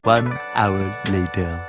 1 hour later.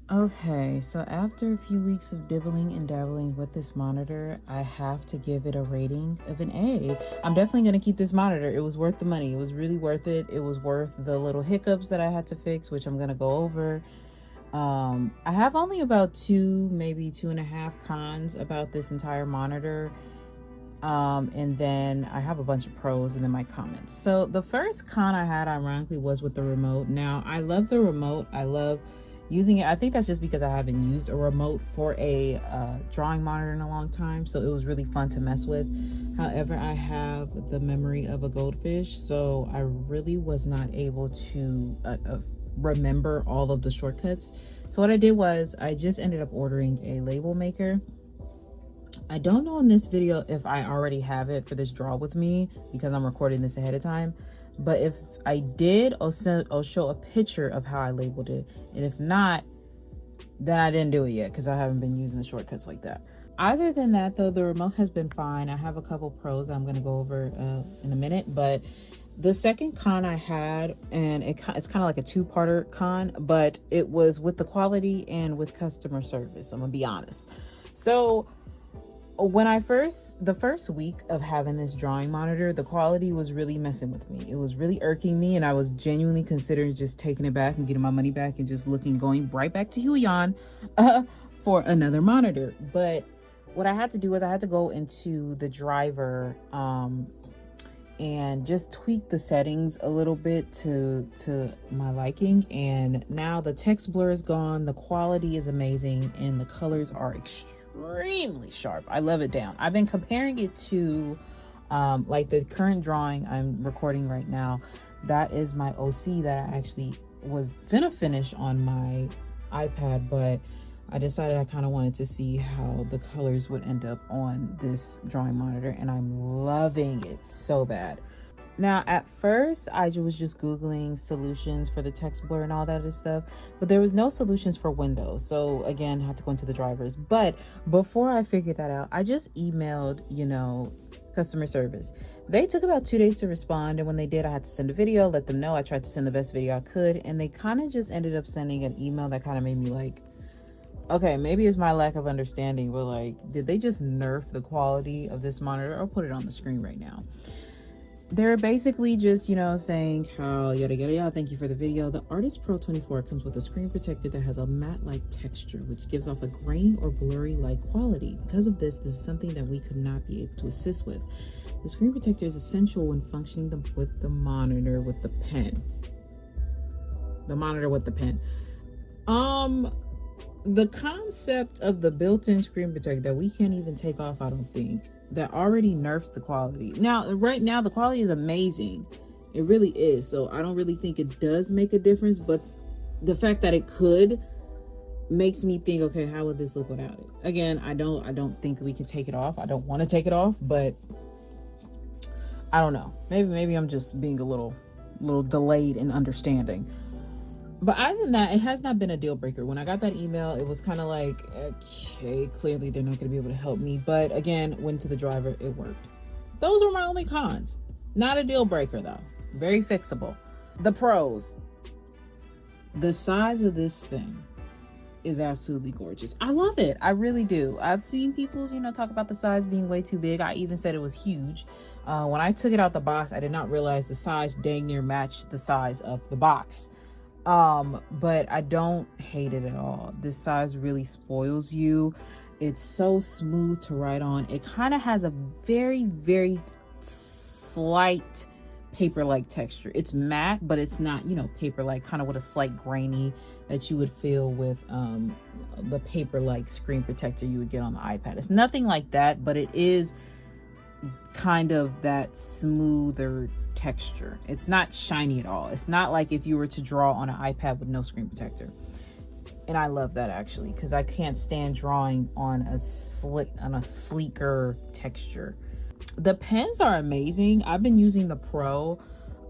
Okay, so after a few weeks of dibbling and dabbling with this monitor, I have to give it a rating of an A. I'm definitely going to keep this monitor. It was worth the money. It was really worth it. It was worth the little hiccups that I had to fix, which I'm going to go over. I have only about 2, maybe 2.5 cons about this entire monitor. And then I have a bunch of pros and then my comments. So the first con I had, ironically, was with the remote. Now, I love the remote. I love using it. I think that's just because I haven't used a remote for a drawing monitor in a long time, so it was really fun to mess with. However, I have the memory of a goldfish, so I really was not able to remember all of the shortcuts. So what I did was I just ended up ordering a label maker. I don't know in this video if I already have it for this draw with me because I'm recording this ahead of time. But if I did, I'll show a picture of how I labeled it. And if not, then I didn't do it yet because I haven't been using the shortcuts like that. Other than that, though, the remote has been fine. I have a couple pros I'm going to go over in a minute. But the second con I had, and it's kind of like a two-parter con, but it was with the quality and with customer service. I'm going to be honest. So when the first week of having this drawing monitor, the quality was really messing with me. It was really irking me, and I was genuinely considering just taking it back and getting my money back and just going right back to Huion for another monitor. But what I had to do is I had to go into the driver and just tweak the settings a little bit to my liking. And now the text blur is gone, the quality is amazing, and the colors are extremely sharp. I love it down. I've been comparing it to like the current drawing I'm recording right now. That is my OC that I actually was finna finish on my iPad, but I decided I kind of wanted to see how the colors would end up on this drawing monitor, and I'm loving it so bad. Now, at first, I was just Googling solutions for the text blur and all that stuff, but there was no solutions for Windows. So again, I had to go into the drivers. But before I figured that out, I just emailed, customer service. They took about 2 days to respond. And when they did, I had to send a video, let them know. I tried to send the best video I could. And they kind of just ended up sending an email that kind of made me like, okay, maybe it's my lack of understanding, but like, did they just nerf the quality of this monitor? I'll put it on the screen right now. They're basically just, saying how yada yada yada, thank you for the video. The Artist Pro 24 comes with a screen protector that has a matte-like texture, which gives off a grainy or blurry-like quality. Because of this is something that we could not be able to assist with. The screen protector is essential when functioning with the monitor with the pen. The monitor with the pen. The concept of the built-in screen protector that we can't even take off, I don't think, that already nerfs the quality. Now, right now, the quality is amazing. It really is. So I don't really think it does make a difference, but the fact that it could makes me think, okay, how would this look without it? Again, I don't think we can take it off. I don't want to take it off, but I don't know. Maybe I'm just being a little delayed in understanding. But other than that, it has not been a deal breaker. When I got that email, it was kind of like, okay, clearly they're not going to be able to help me. But again, went to the driver, it worked. Those were my only cons. Not a deal breaker though. Very fixable. The pros. The size of this thing is absolutely gorgeous. I love it. I really do. I've seen people, talk about the size being way too big. I even said it was huge. When I took it out the box, I did not realize the size dang near matched the size of the box. But I don't hate it at all. This size really spoils you. It's so smooth to write on. It kind of has a very, very slight paper-like texture. It's matte, but it's not, paper-like, kind of with a slight grainy that you would feel with the paper-like screen protector you would get on the iPad. It's nothing like that, but it is kind of that smoother texture. It's not shiny at all. It's not like if you were to draw on an iPad with no screen protector. And I love that actually, because I can't stand drawing on a sleeker texture. The pens are amazing. I've been using the Pro,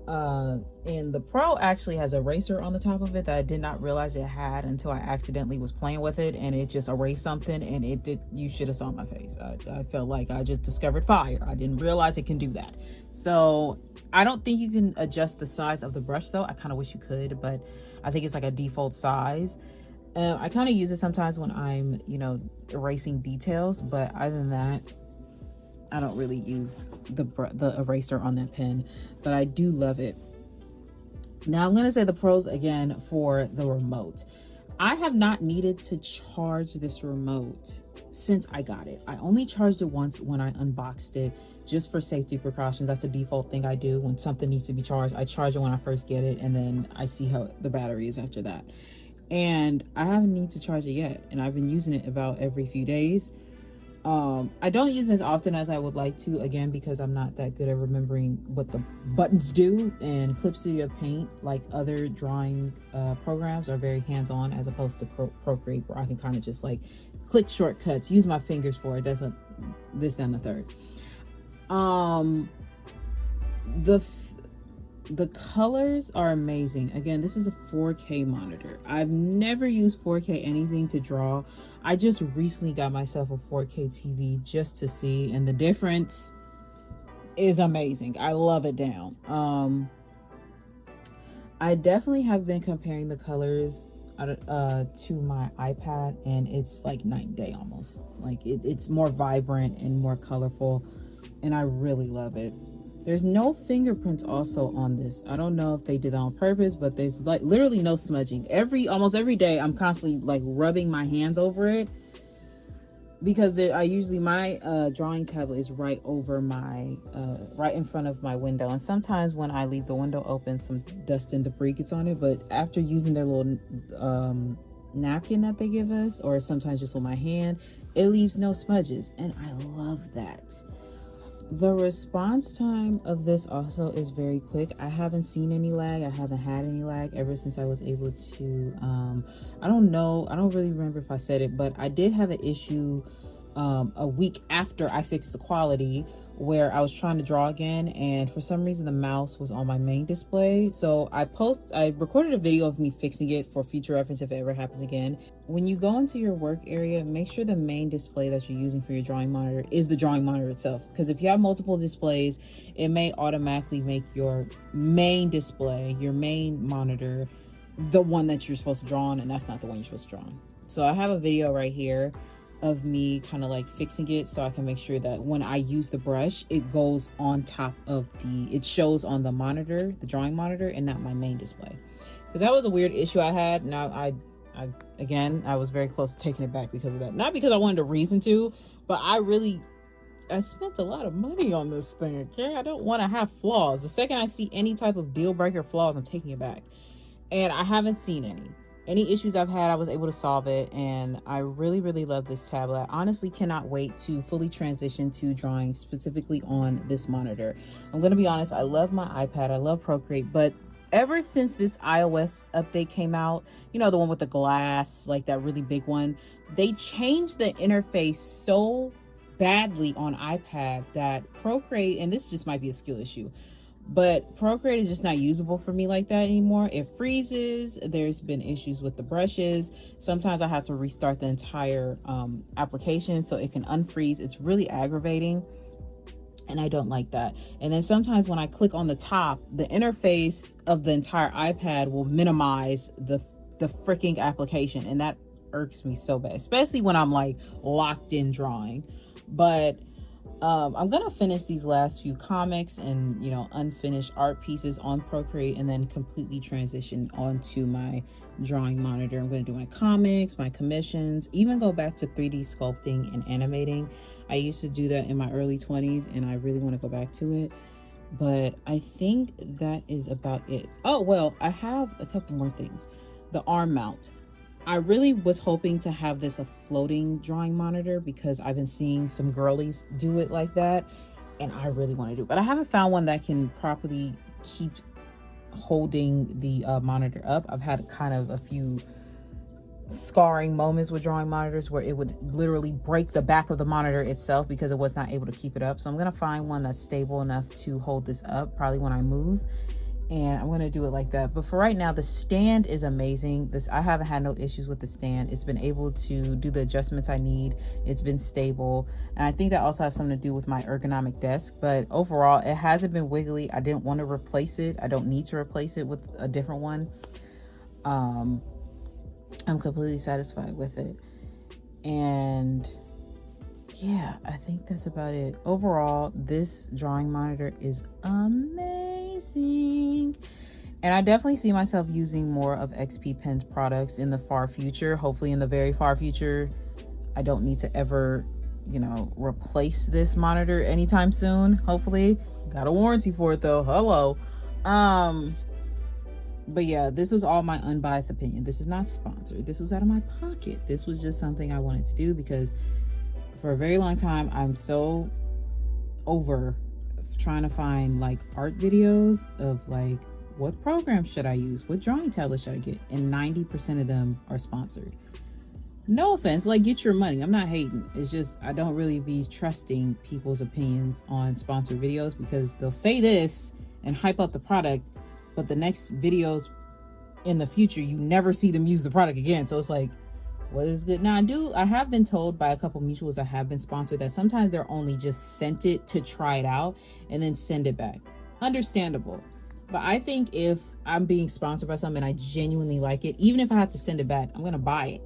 and the Pro actually has an eraser on the top of it that I did not realize it had until I accidentally was playing with it, and it just erased something, and it did. You should have saw my face. I felt like I just discovered fire. I didn't realize it can do that. So I don't think you can adjust the size of the brush though. I kind of wish you could, but I think it's like a default size. I kind of use it sometimes when I'm, erasing details, but other than that, I don't really use the eraser on that pen, but I do love it. Now I'm going to say the pros again for the remote. I have not needed to charge this remote since I got it. I only charged it once when I unboxed it, just for safety precautions. That's the default thing I do. When something needs to be charged, I charge it when I first get it, and then I see how the battery is after that. And I haven't needed to charge it yet, and I've been using it about every few days. I don't use it as often as I would like to, again, because I'm not that good at remembering what the buttons do, and Clip Studio Paint, like other drawing programs, are very hands-on as opposed to Procreate, where I can kind of just like click shortcuts, use my fingers for it. That's this, then the third. The colors are amazing. Again, this is a 4K monitor. I've never used 4K anything to draw. I just recently got myself a 4K TV just to see, and the difference is amazing. I love it down. I definitely have been comparing the colors to my iPad, and it's like night and day almost. Like it's more vibrant and more colorful, and I really love it. There's no fingerprints also on this. I don't know if they did that on purpose, but there's like literally no smudging. Almost every day I'm constantly like rubbing my hands over it, because my drawing tablet is right over my right in front of my window, and sometimes when I leave the window open, some dust and debris gets on it. But after using their little napkin that they give us, or sometimes just with my hand, it leaves no smudges, and I love that. The response time of this also is very quick. I haven't seen any lag. I haven't had any lag ever since I was able to, I don't really remember if I said it, but I did have an issue a week after I fixed the quality, where I was trying to draw again, and for some reason the mouse was on my main display. So I recorded a video of me fixing it for future reference if it ever happens again. When you go into your work area, make sure the main display that you're using for your drawing monitor is the drawing monitor itself, because if you have multiple displays, it may automatically make your main display, your main monitor, the one that you're supposed to draw on, and that's not the one you're supposed to draw on. So I have a video right here of me kind of like fixing it, so I can make sure that when I use the brush, it goes on top of it shows on the monitor, the drawing monitor, and not my main display. Because that was a weird issue I had. Now I was very close to taking it back because of that. Not because I wanted a reason to, but I spent a lot of money on this thing, okay? I don't want to have flaws. The second I see any type of deal breaker flaws, I'm taking it back. And I haven't seen any. Any issues I've had, I was able to solve it, and I really, really love this tablet. I honestly cannot wait to fully transition to drawing specifically on this monitor. I'm going to be honest, I love my iPad, I love Procreate, but ever since this iOS update came out, you know, the one with the glass, like that really big one, they changed the interface so badly on iPad that Procreate, and this just might be a skill issue, but Procreate is just not usable for me like that anymore. It freezes. There's been issues with the brushes. Sometimes I have to restart the entire application so it can unfreeze. It's really aggravating, and I don't like that. And then sometimes when I click on the top, the interface of the entire iPad will minimize the freaking application, and that irks me so bad, especially when I'm like locked in drawing. But I'm gonna finish these last few comics and, you know, unfinished art pieces on Procreate, and then completely transition onto my drawing monitor. I'm gonna do my comics, my commissions, even go back to 3D sculpting and animating. I used to do that in my early 20s, and I really want to go back to it. But I think that is about it. Oh, well, I have a couple more things. The arm mount. I really was hoping to have this a floating drawing monitor because I've been seeing some girlies do it like that, and I really want to do it. But I haven't found one that can properly keep holding the monitor up. I've had kind of a few scarring moments with drawing monitors where it would literally break the back of the monitor itself because it was not able to keep it up. So I'm going to find one that's stable enough to hold this up probably when I move, and I'm going to do it like that. But for right now, the stand is amazing. I haven't had no issues with the stand. It's been able to do the adjustments I need. It's been stable, and I think that also has something to do with my ergonomic desk. But overall, it hasn't been wiggly. I didn't want to replace it. I don't need to replace it with a different one. I'm completely satisfied with it. And yeah, I think that's about it. Overall, this drawing monitor is amazing. And I definitely see myself using more of XP Pen's products in the far future. Hopefully in the very far future, I don't need to ever, you know, replace this monitor anytime soon. Hopefully. Got a warranty for it though. Hello. But yeah, this was all my unbiased opinion. This is not sponsored. This was out of my pocket. This was just something I wanted to do because for a very long time, I'm so over trying to find like art videos of like, what program should I use? What drawing tablet should I get? And 90% of them are sponsored. No offense, like, get your money. I'm not hating. It's just, I don't really be trusting people's opinions on sponsored videos because they'll say this and hype up the product, but the next videos in the future, you never see them use the product again. So it's like, what is good? Now, I have been told by a couple mutuals that have been sponsored that sometimes they're only just sent it to try it out and then send it back. Understandable. But I think if I'm being sponsored by something and I genuinely like it, even if I have to send it back, I'm going to buy it.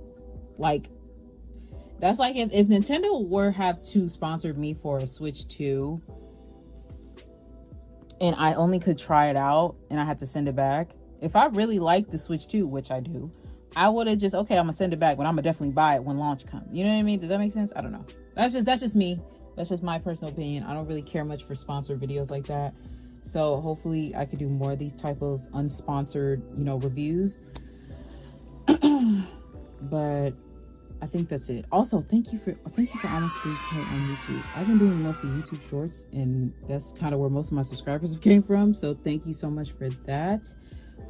Like, that's like if Nintendo were have to sponsor me for a Switch 2 and I only could try it out and I had to send it back. If I really like the Switch 2, which I do, I would have just, okay, I'm gonna send it back, but I'm gonna definitely buy it when launch comes. You know what I mean? Does that make sense? I don't know. That's just me. That's just my personal opinion. I don't really care much for sponsored videos like that. So hopefully I could do more of these type of unsponsored, you know, reviews. But I think that's it. Also, thank you for almost 3K on YouTube. I've been doing mostly YouTube shorts, and that's kind of where most of my subscribers have came from. So thank you so much for that.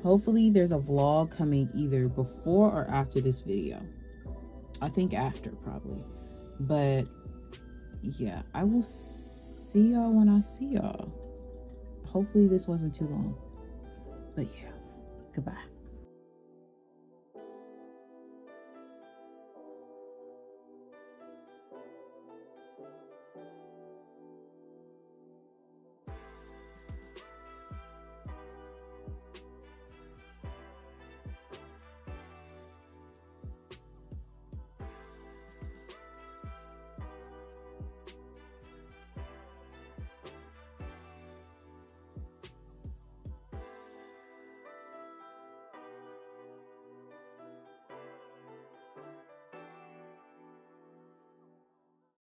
Hopefully there's a vlog coming either before or after this video. I think after, probably. But yeah, I will see y'all when I see y'all. Hopefully this wasn't too long. But yeah, goodbye.